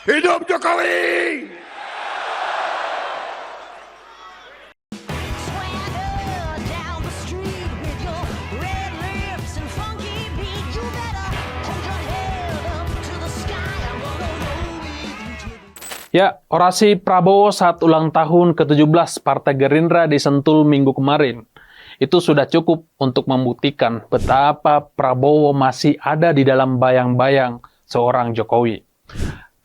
Hidup Jokowi! Swagger down the street with your red lips and funky beat. You better hold your head up to the sky. I'm gonna roll with you. Ya, orasi Prabowo saat ulang tahun ke-17 Partai Gerindra di Sentul minggu kemarin itu sudah cukup untuk membuktikan betapa Prabowo masih ada di dalam bayang-bayang seorang Jokowi.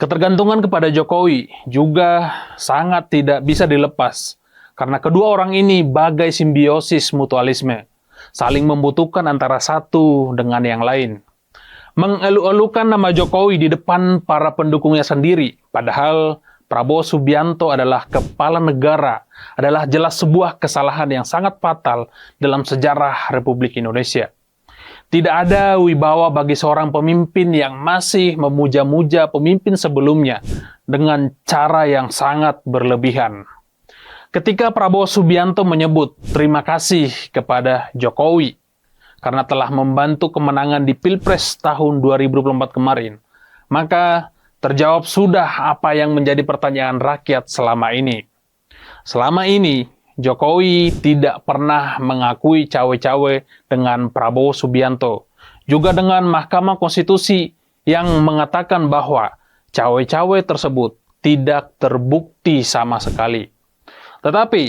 Ketergantungan kepada Jokowi juga sangat tidak bisa dilepas karena kedua orang ini bagai simbiosis mutualisme, saling membutuhkan antara satu dengan yang lain. Mengelu-elukan nama Jokowi di depan para pendukungnya sendiri, padahal Prabowo Subianto adalah kepala negara, adalah jelas sebuah kesalahan yang sangat fatal dalam sejarah Republik Indonesia. Tidak ada wibawa bagi seorang pemimpin yang masih memuja-muja pemimpin sebelumnya dengan cara yang sangat berlebihan. Ketika Prabowo Subianto menyebut terima kasih kepada Jokowi karena telah membantu kemenangan di Pilpres tahun 2024 kemarin, maka terjawab sudah apa yang menjadi pertanyaan rakyat selama ini. Selama ini, Jokowi tidak pernah mengakui cawe-cawe dengan Prabowo Subianto, juga dengan Mahkamah Konstitusi yang mengatakan bahwa cawe-cawe tersebut tidak terbukti sama sekali. Tetapi,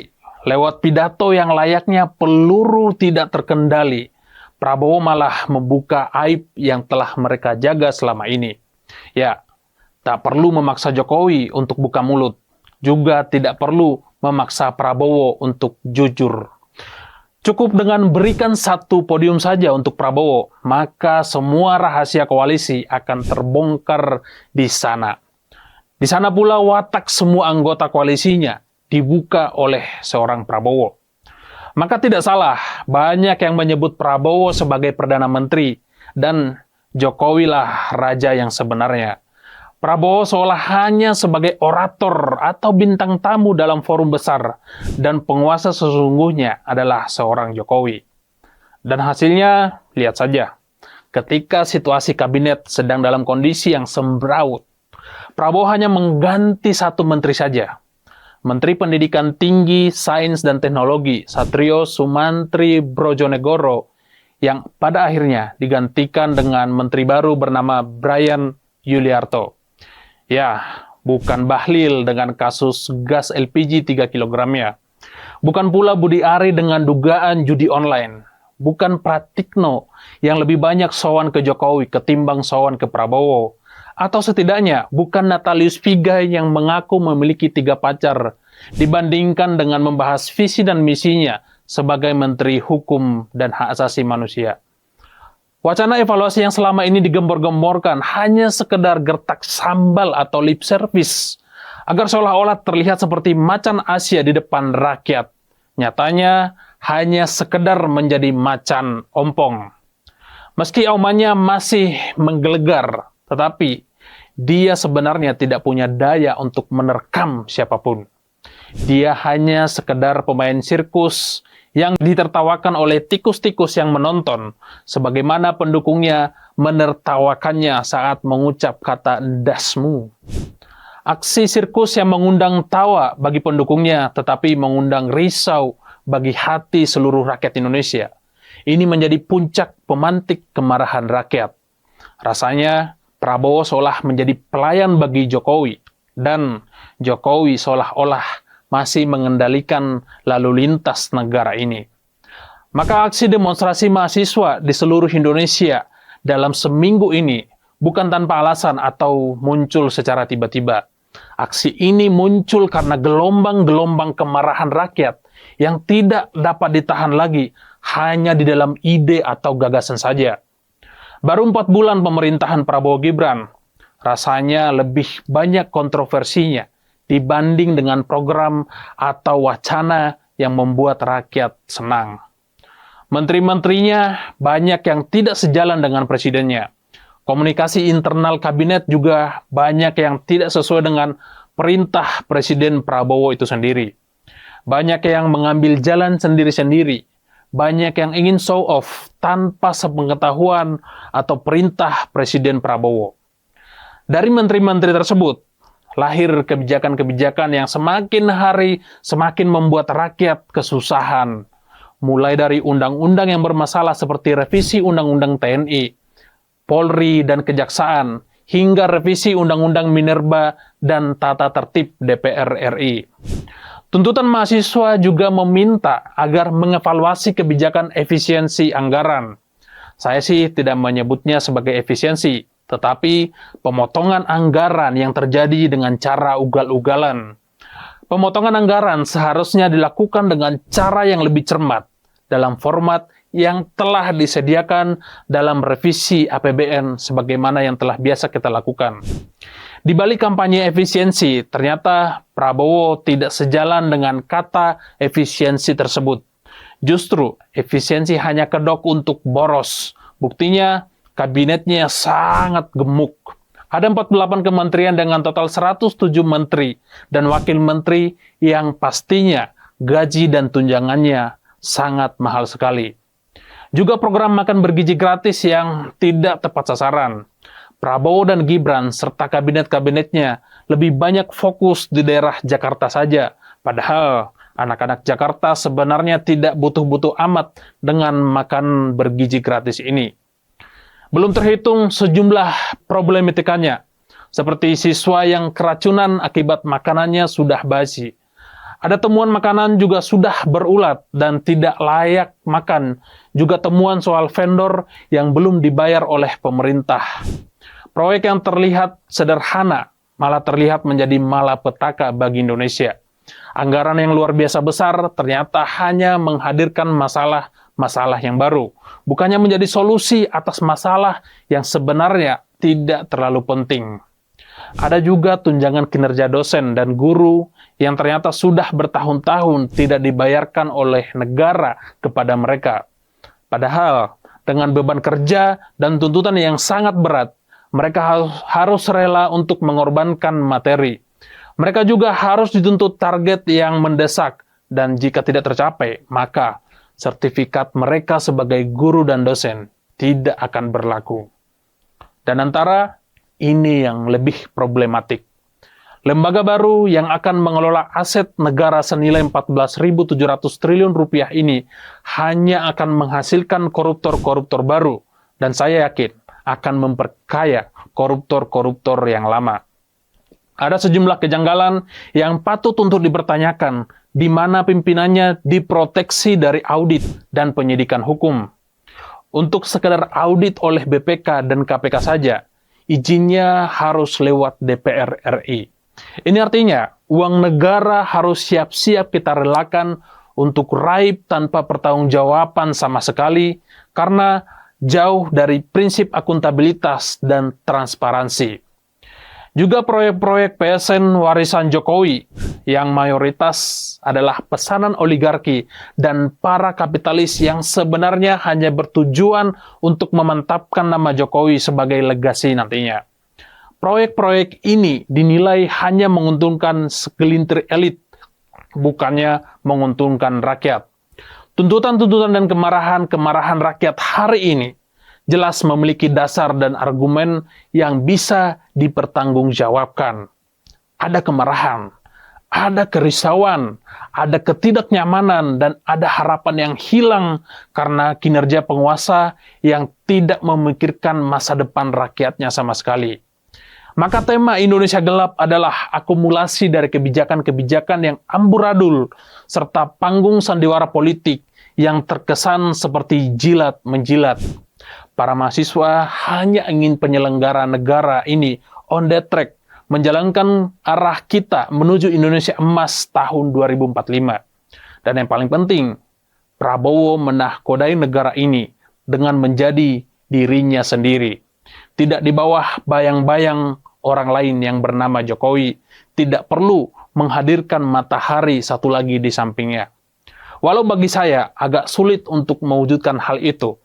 lewat pidato yang layaknya peluru tidak terkendali, Prabowo malah membuka aib yang telah mereka jaga selama ini. Ya, tak perlu memaksa Jokowi untuk buka mulut, juga tidak perlu memaksa Prabowo untuk jujur. Cukup dengan berikan satu podium saja untuk Prabowo, maka semua rahasia koalisi akan terbongkar di sana. Di sana pula watak semua anggota koalisinya dibuka oleh seorang Prabowo. Maka tidak salah, banyak yang menyebut Prabowo sebagai Perdana Menteri, dan Jokowi lah raja yang sebenarnya. Prabowo seolah hanya sebagai orator atau bintang tamu dalam forum besar, dan penguasa sesungguhnya adalah seorang Jokowi. Dan hasilnya, lihat saja. Ketika situasi kabinet sedang dalam kondisi yang sembraut, Prabowo hanya mengganti satu menteri saja. Menteri Pendidikan Tinggi, Sains dan Teknologi, Satrio Sumantri Brojonegoro, yang pada akhirnya digantikan dengan menteri baru bernama Brian Yuliarto. Ya, bukan Bahlil dengan kasus gas LPG 3 kg-nya. Bukan pula Budi Ari dengan dugaan judi online. Bukan Pratikno yang lebih banyak sowan ke Jokowi ketimbang sowan ke Prabowo. Atau setidaknya bukan Natalius Pigai yang mengaku memiliki 3 pacar dibandingkan dengan membahas visi dan misinya sebagai Menteri Hukum dan Hak Asasi Manusia. Wacana evaluasi yang selama ini digembor-gemborkan hanya sekedar gertak sambal atau lip service, agar seolah-olah terlihat seperti macan Asia di depan rakyat. Nyatanya hanya sekedar menjadi macan ompong. Meski aumannya masih menggelegar, tetapi dia sebenarnya tidak punya daya untuk menerkam siapapun. Dia hanya sekedar pemain sirkus yang ditertawakan oleh tikus-tikus yang menonton, sebagaimana pendukungnya menertawakannya saat mengucap kata dasmu. Aksi sirkus yang mengundang tawa bagi pendukungnya, tetapi mengundang risau bagi hati seluruh rakyat Indonesia. Ini menjadi puncak pemantik kemarahan rakyat. Rasanya Prabowo seolah menjadi pelayan bagi Jokowi, dan Jokowi seolah-olah masih mengendalikan lalu lintas negara ini. Maka aksi demonstrasi mahasiswa di seluruh Indonesia dalam seminggu ini bukan tanpa alasan atau muncul secara tiba-tiba. Aksi ini muncul karena gelombang-gelombang kemarahan rakyat yang tidak dapat ditahan lagi hanya di dalam ide atau gagasan saja. Baru 4 bulan pemerintahan Prabowo Gibran, rasanya lebih banyak kontroversinya dibanding dengan program atau wacana yang membuat rakyat senang. Menteri-menterinya banyak yang tidak sejalan dengan presidennya. Komunikasi internal kabinet juga banyak yang tidak sesuai dengan perintah Presiden Prabowo itu sendiri. Banyak yang mengambil jalan sendiri-sendiri. Banyak yang ingin show off tanpa sepengetahuan atau perintah Presiden Prabowo. Dari menteri-menteri tersebut, lahir kebijakan-kebijakan yang semakin hari semakin membuat rakyat kesusahan. Mulai dari undang-undang yang bermasalah seperti revisi Undang-Undang TNI, Polri, dan Kejaksaan, hingga revisi Undang-Undang Minerba dan Tata Tertib DPR RI. Tuntutan mahasiswa juga meminta agar mengevaluasi kebijakan efisiensi anggaran. Saya sih tidak menyebutnya sebagai efisiensi, tetapi pemotongan anggaran yang terjadi dengan cara ugal-ugalan. Pemotongan anggaran seharusnya dilakukan dengan cara yang lebih cermat, dalam format yang telah disediakan dalam revisi APBN sebagaimana yang telah biasa kita lakukan. Di balik kampanye efisiensi, ternyata Prabowo tidak sejalan dengan kata efisiensi tersebut. Justru, efisiensi hanya kedok untuk boros. Buktinya, kabinetnya sangat gemuk. Ada 48 kementerian dengan total 107 menteri dan wakil menteri yang pastinya gaji dan tunjangannya sangat mahal sekali. Juga program makan bergizi gratis yang tidak tepat sasaran. Prabowo dan Gibran serta kabinet-kabinetnya lebih banyak fokus di daerah Jakarta saja. Padahal anak-anak Jakarta sebenarnya tidak butuh-butuh amat dengan makan bergizi gratis ini. Belum terhitung sejumlah problematikanya, seperti siswa yang keracunan akibat makanannya sudah basi. Ada temuan makanan juga sudah berulat dan tidak layak makan. Juga temuan soal vendor yang belum dibayar oleh pemerintah. Proyek yang terlihat sederhana malah terlihat menjadi malapetaka bagi Indonesia. Anggaran yang luar biasa besar ternyata hanya menghadirkan masalah yang baru, bukannya menjadi solusi atas masalah yang sebenarnya tidak terlalu penting. Ada juga tunjangan kinerja dosen dan guru yang ternyata sudah bertahun-tahun tidak dibayarkan oleh negara kepada mereka. Padahal dengan beban kerja dan tuntutan yang sangat berat, mereka harus rela untuk mengorbankan materi. Mereka juga harus dituntut target yang mendesak, dan jika tidak tercapai, maka sertifikat mereka sebagai guru dan dosen tidak akan berlaku. Dan antara ini yang lebih problematik. Lembaga baru yang akan mengelola aset negara senilai 14.700 triliun rupiah ini hanya akan menghasilkan koruptor-koruptor baru, dan saya yakin akan memperkaya koruptor-koruptor yang lama. Ada sejumlah kejanggalan yang patut untuk dipertanyakan, di mana pimpinannya diproteksi dari audit dan penyidikan hukum. Untuk sekedar audit oleh BPK dan KPK saja, izinnya harus lewat DPR RI. Ini artinya, uang negara harus siap-siap kita relakan untuk raib tanpa pertanggungjawaban sama sekali, karena jauh dari prinsip akuntabilitas dan transparansi. Juga proyek-proyek PSN warisan Jokowi yang mayoritas adalah pesanan oligarki dan para kapitalis yang sebenarnya hanya bertujuan untuk memantapkan nama Jokowi sebagai legasi nantinya. Proyek-proyek ini dinilai hanya menguntungkan segelintir elit, bukannya menguntungkan rakyat. Tuntutan-tuntutan dan kemarahan rakyat hari ini jelas memiliki dasar dan argumen yang bisa dipertanggungjawabkan. Ada kemarahan, ada kerisauan, ada ketidaknyamanan, dan ada harapan yang hilang karena kinerja penguasa yang tidak memikirkan masa depan rakyatnya sama sekali. Maka tema Indonesia Gelap adalah akumulasi dari kebijakan-kebijakan yang amburadul serta panggung sandiwara politik yang terkesan seperti jilat-menjilat. Para mahasiswa hanya ingin penyelenggara negara ini on the track, menjalankan arah kita menuju Indonesia Emas tahun 2045. Dan yang paling penting, Prabowo menahkodai negara ini dengan menjadi dirinya sendiri. Tidak di bawah bayang-bayang orang lain yang bernama Jokowi, tidak perlu menghadirkan matahari satu lagi di sampingnya. Walau bagi saya agak sulit untuk mewujudkan hal itu,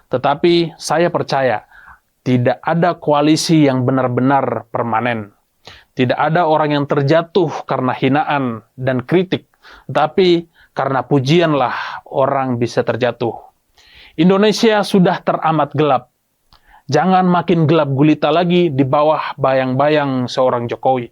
tetapi saya percaya tidak ada koalisi yang benar-benar permanen. Tidak ada orang yang terjatuh karena hinaan dan kritik, tapi karena pujianlah orang bisa terjatuh. Indonesia sudah teramat gelap. Jangan makin gelap gulita lagi di bawah bayang-bayang seorang Jokowi.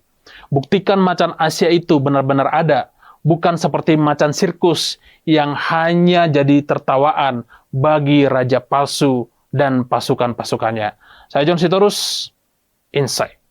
Buktikan macan Asia itu benar-benar ada, bukan seperti macan sirkus yang hanya jadi tertawaan bagi raja palsu dan pasukan-pasukannya. Saya John Sitorus, Insight.